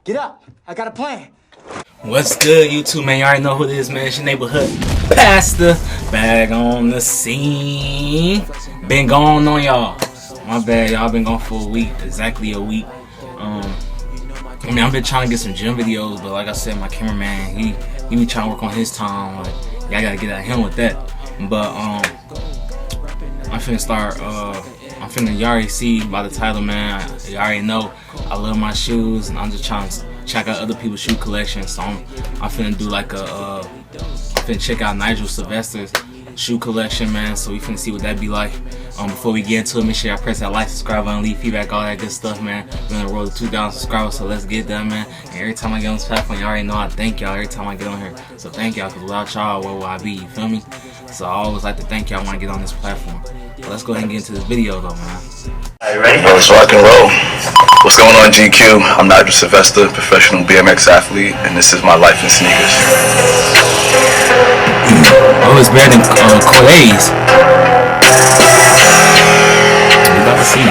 Get up. I got a plan. What's good, YouTube, man? You already know who it is, man. It's your neighborhood pastor back on the scene. Been gone on y'all. My bad, y'all been gone for a week, exactly a week. I mean, I've been trying to get some gym videos, but like I said, my cameraman, he be trying to work on his time. Like, y'all gotta get at him with that. But I'm finna start. You already see by the title, man. You already know I love my shoes, and I'm just trying to check out other people's shoe collections. So I'm finna do like I'm finna check out Nigel Sylvester's shoe collection, man. So we finna see what that be like. Before we get into it, make sure y'all press that like, subscribe, and leave feedback, all that good stuff, man. We're on the road to 2,000 subscribers, so let's get that, man. And every time I get on this platform, y'all already know I thank y'all every time I get on here. So thank y'all, because without y'all, where will I be? You feel me? So I always like to thank y'all when I get on this platform. But let's go ahead and get into this video, though, man. Are you ready? Let's rock and roll. What's going on, GQ? I'm Nigel Sylvester, professional BMX athlete, and this is my life in sneakers. Oh, it's better than Cordays.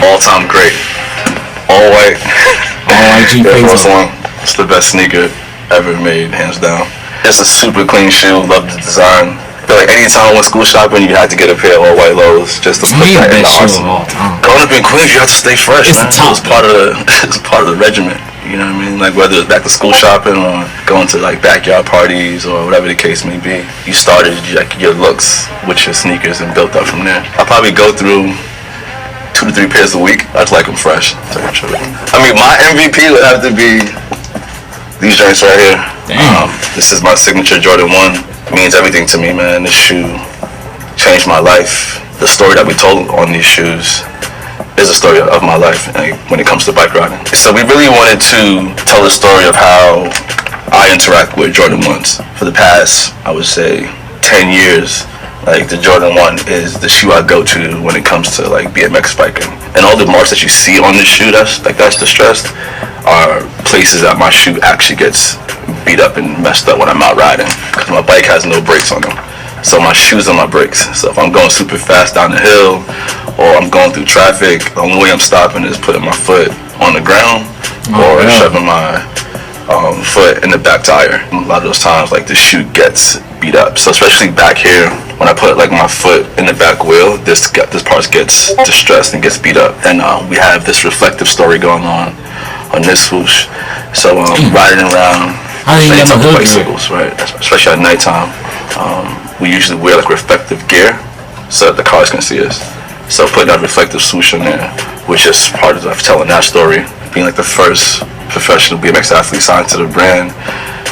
All-time great. All white. All white G face. It's the best sneaker ever made, hands down. It's a super clean shoe. Love the design. I feel like anytime I went school shopping, you had to get a pair of all white lows just to put that in the arsenal. Growing up in Queens, you have to stay fresh, man. It's part of the regimen. You know what I mean? Like whether it's back to school shopping or going to like backyard parties or whatever the case may be, you started like your looks with your sneakers and built up from there. I'll probably go through 2 to 3 pairs a week. I just like them fresh. I mean, my MVP would have to be these joints right here. This is my signature Jordan 1. It means everything to me, man. This shoe changed my life. The story that we told on these shoes is a story of my life when it comes to bike riding. So we really wanted to tell the story of how I interact with Jordan 1s. For the past, I would say, 10 years, like the Jordan 1 is the shoe I go to when it comes to like BMX biking. And all the marks that you see on this shoe that's distressed are places that my shoe actually gets beat up and messed up when I'm out riding, because my bike has no brakes on them. So my shoes are my brakes. So if I'm going super fast down the hill or I'm going through traffic, the only way I'm stopping is putting my foot on the ground or shoving my foot in the back tire. A lot of those times, like the shoe gets beat up. So especially back here, when I put like my foot in the back wheel, this part gets distressed and gets beat up. And we have this reflective story going on this swoosh. So riding around anytime with bicycles, right? Especially at nighttime, we usually wear like reflective gear so that the cars can see us. So putting that reflective swoosh in there, which is part of telling that story, being like the first professional BMX athlete signed to the brand,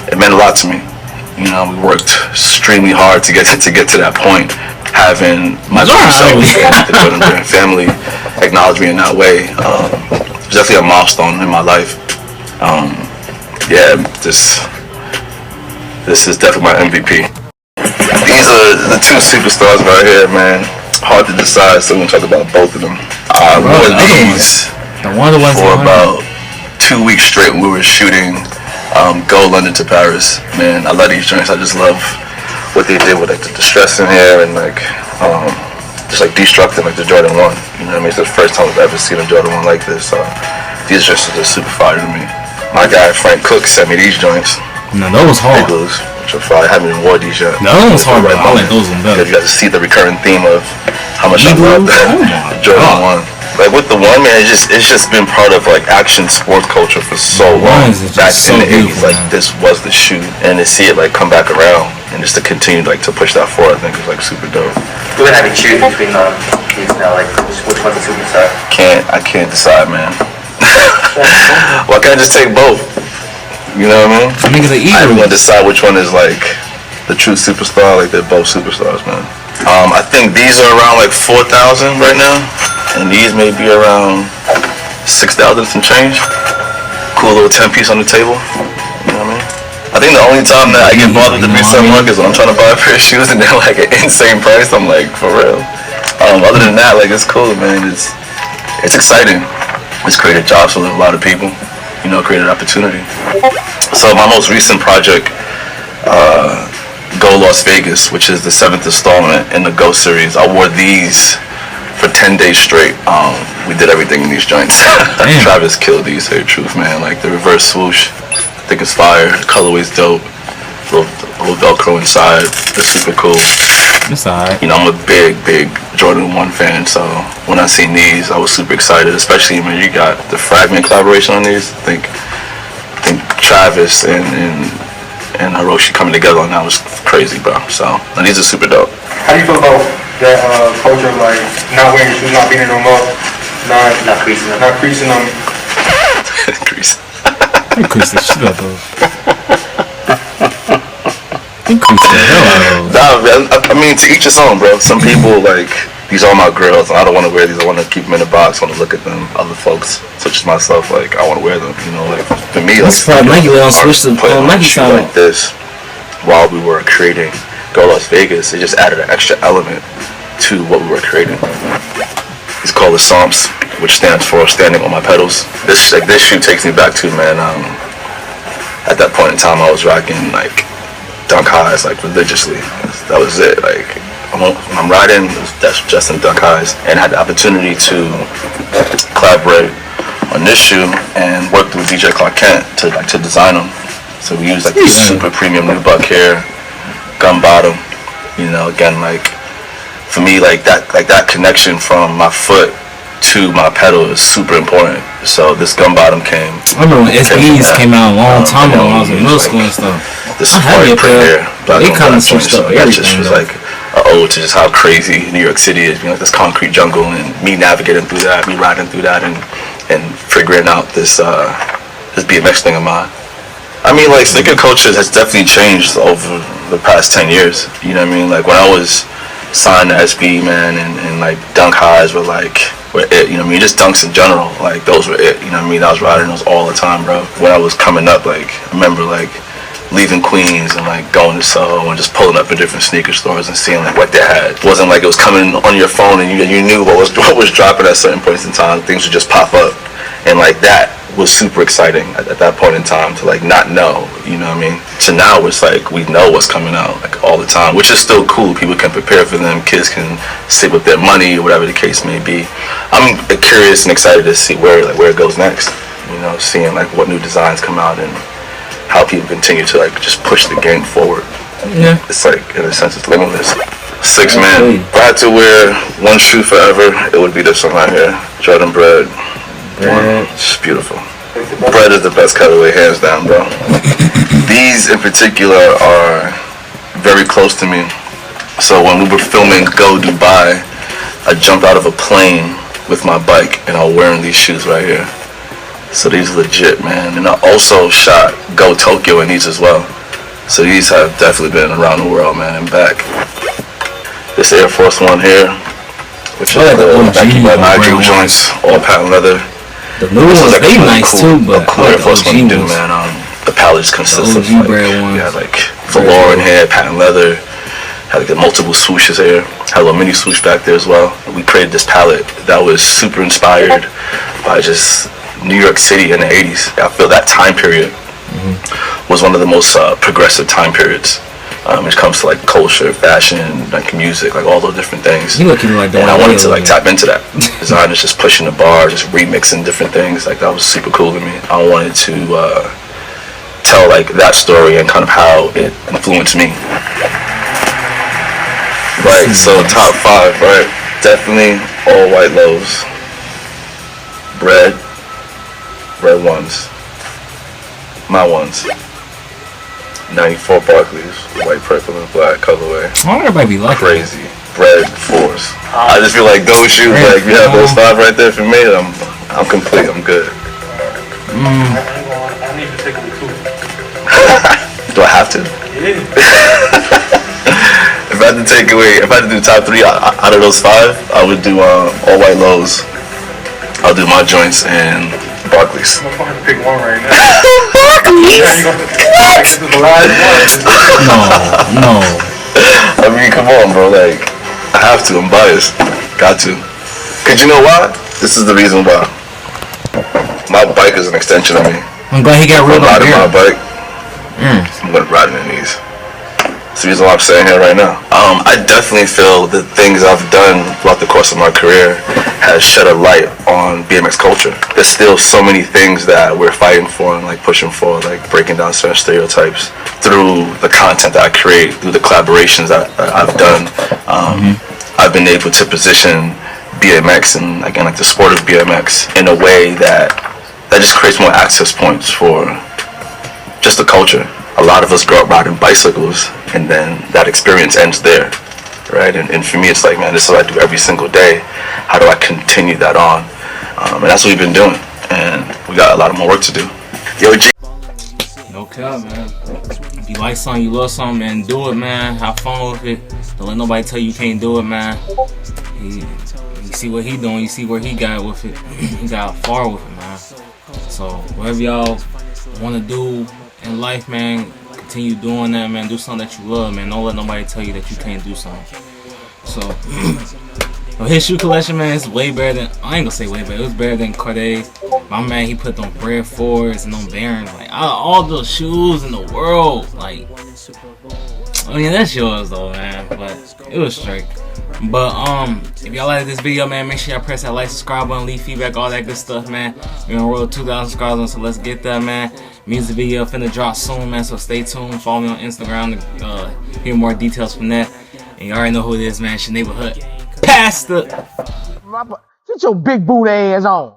it meant a lot to me. You know, we worked extremely hard to get to that point. Having my the Jordan brand family acknowledge me in that way, it's definitely a milestone in my life. Yeah, this is definitely my MVP. These are the 2 superstars right here, man. Hard to decide, so I'm gonna talk about both of them. I wore these for about 2 weeks straight when we were shooting Go London to Paris. Man, I love these joints. I just love what they did with like the distress in here and like just like destructing like the Jordan 1. You know what I mean? It's the first time I've ever seen a Jordan 1 like this. So these joints are just super fire to me. My guy Frank Cook sent me these joints. No, those hard. Which are fire. I haven't even worn these yet. No, those hard, right? I like those ones better. Because you got to see the recurring theme of how much I love that Jordan 1. Like with the 1, man, it's just been part of like action sports culture for so long. Back in the 80s, like this was the shoe, and to see it like come back around and just to continue like to push that forward, I think is like super dope. We're gonna have you choose between these now, like which one's the superstar? I can't decide, man. Why can't I just take both? You know what I mean? I don't want to decide which one is like the true superstar. Like they're both superstars, man. I think these are around like 4,000 right now, and these may be around 6,000 some change. Cool little 10-piece on the table. You know what I mean? I think the only time that I get bothered to be someone is when I'm trying to buy a pair of shoes and they're like an insane price. I'm like, for real. Other than that, like it's cool, man. It's exciting. It's created jobs for a lot of people. You know, created opportunity. So my most recent project, Go Las Vegas, which is the 7th installment in the Go series. I wore these for 10 days straight. We did everything in these joints. Travis killed these, say the truth, man. Like the reverse swoosh, think it's fire. The colorway's dope. Little Velcro inside. It's super cool. It's alright. You know, I'm a big Jordan 1 fan, so when I seen these, I was super excited. Especially when you got the Fragment collaboration on these. I think Travis and Hiroshi coming together on that was crazy, bro. So these are super dope. How do you feel about that culture of like not wearing your shoes, not being in no more, not creasing them? Crease. You crease the shit out of those. You crease the hell out of those. Nah, man, I mean, to each his own, bro. Some people, like, these are my girls, and I don't want to wear these. I want to keep them in the box, I want to look at them. Other folks, such as myself, like, I want to wear them, you know, like, for me, like, Nike let us switch to Nike shoe like this while we were creating Go Las Vegas. It just added an extra element to what we were creating. It's called the Somps, which stands for Standing on My Pedals. This shoe takes me back to, man, at that point in time, I was rocking, like, Dunk Highs, like, religiously. That was it. Like, I'm riding, that's just in Dunk Highs, and had the opportunity to collaborate on this shoe and work with DJ Clark Kent to design them. So we used, like, these super premium nubuck here, gun bottom. You know, again, like, for me, like that connection from my foot to my pedal is super important. So this gun bottom came. I remember when SBs came out a long time ago when I was in middle school and stuff. This Safari print here, they kind of switched up that everything. just was like an ode to just how crazy New York City is. You know, like this concrete jungle, and me navigating through that, me riding through that, and figuring out this BMX thing of mine. I mean, like, sneaker culture has definitely changed over the past 10 years. You know what I mean? Like, when I was signed to SB, man, and like Dunk Highs were it, you know what I mean? Just Dunks in general, like, those were it, you know what I mean? I was riding those all the time, bro. When I was coming up, like, I remember, like, leaving Queens and, like, going to Soho and just pulling up in different sneaker stores and seeing, like, what they had. It wasn't like it was coming on your phone and you knew what was dropping at certain points in time. Things would just pop up, and, like, that was super exciting at that point in time to, like, not know, you know what I mean? To now, it's like we know what's coming out, like, all the time, which is still cool. People can prepare for them, kids can sit with their money or whatever the case may be. I'm curious and excited to see where it goes next, you know, seeing, like, what new designs come out and how people continue to, like, just push the game forward. Yeah. It's like, in a sense, it's limitless. 6 man, if I had to wear one shoe forever, it would be this one right here, Jordan Bread. It's beautiful. Bread is the best colorway, hands down, bro. These in particular are very close to me. So when we were filming Go Dubai, I jumped out of a plane with my bike and I'm wearing these shoes right here. So these are legit, man. And I also shot Go Tokyo in these as well. So these have definitely been around the world, man, and back. This Air Force One here, which is the Nike by Nigel joints, all patent leather. The new ones, like, they nice too, but cool Air Force One to do, man. The palette consists of, like, you had, like, velour in here, patent leather, had, like, multiple swooshes here, had a little mini swoosh back there as well. We created this palette that was super inspired by just New York City in the 80s. I feel that time period was one of the most progressive time periods. When it comes to, like, culture, fashion, like, music, like, all those different things. You looking like and I wanted to, like, tap into that. Designers just pushing the bar, just remixing different things. Like, that was super cool to me. I wanted to tell, like, that story and kind of how it influenced me. Right, so top 5, right? Definitely all white lows. Red ones. My ones. 94 Barclays, white, purple, and black colorway. Why everybody be like crazy? Bread 4s. I just feel like those shoes, like, you have those 5 right there for me. I'm complete. I'm good. I need to take them too. Do I have to? Yeah. If I had to do top 3 out of those 5, I would do all white lows. I'll do my joints and Barclays. I'm gonna pick one right now. Barclays? This is the last one. No. I mean, come on, bro. Like, I have to. I'm biased. Got to. Cause you know why? This is the reason why. My bike is an extension of me. I'm glad he got rid of my bike. I'm gonna ride in these. It's the reason why I'm sitting here right now. I definitely feel the things I've done throughout the course of my career has shed a light on BMX culture. There's still so many things that we're fighting for and like pushing for, like breaking down certain stereotypes through the content that I create, through the collaborations that I've done. I've been able to position BMX and again like the sport of BMX in a way that just creates more access points for just the culture. A lot of us grow up riding bicycles, and then that experience ends there, right? And for me, it's like, man, this is what I do every single day. How do I continue that on? And that's what we've been doing, and we got a lot of more work to do. Yo, G. No cap, man. If you like something, you love something, man, do it, man. Have fun with it. Don't let nobody tell you can't do it, man. You see what he doing, you see where he got with it. He got far with it, man. So whatever y'all want to do in life, man, continue doing that, man. Do something that you love, man. Don't let nobody tell you that you can't do something. So his shoe collection, man, is way better than, I ain't gonna say way better, it was better than Corday's. My man, he put them Bred Fords and them Barons, like all those shoes in the world, like, I mean, that's yours though, man, but it was straight. But if y'all like this video, man, make sure y'all press that like, subscribe button, leave feedback, all that good stuff, man. We're on road 2,000 subscribers, so let's get that, man. Music video finna drop soon, man, so stay tuned. Follow me on Instagram to hear more details from that. And you already know who it is, man. It's your neighborhood pastor. Get your big boot ass on.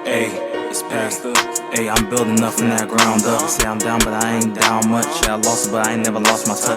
Hey, it's Pastor. Hey, I'm building up from that ground up. Say I'm down, but I ain't down much. Yeah, I lost it, but I ain't never lost my touch.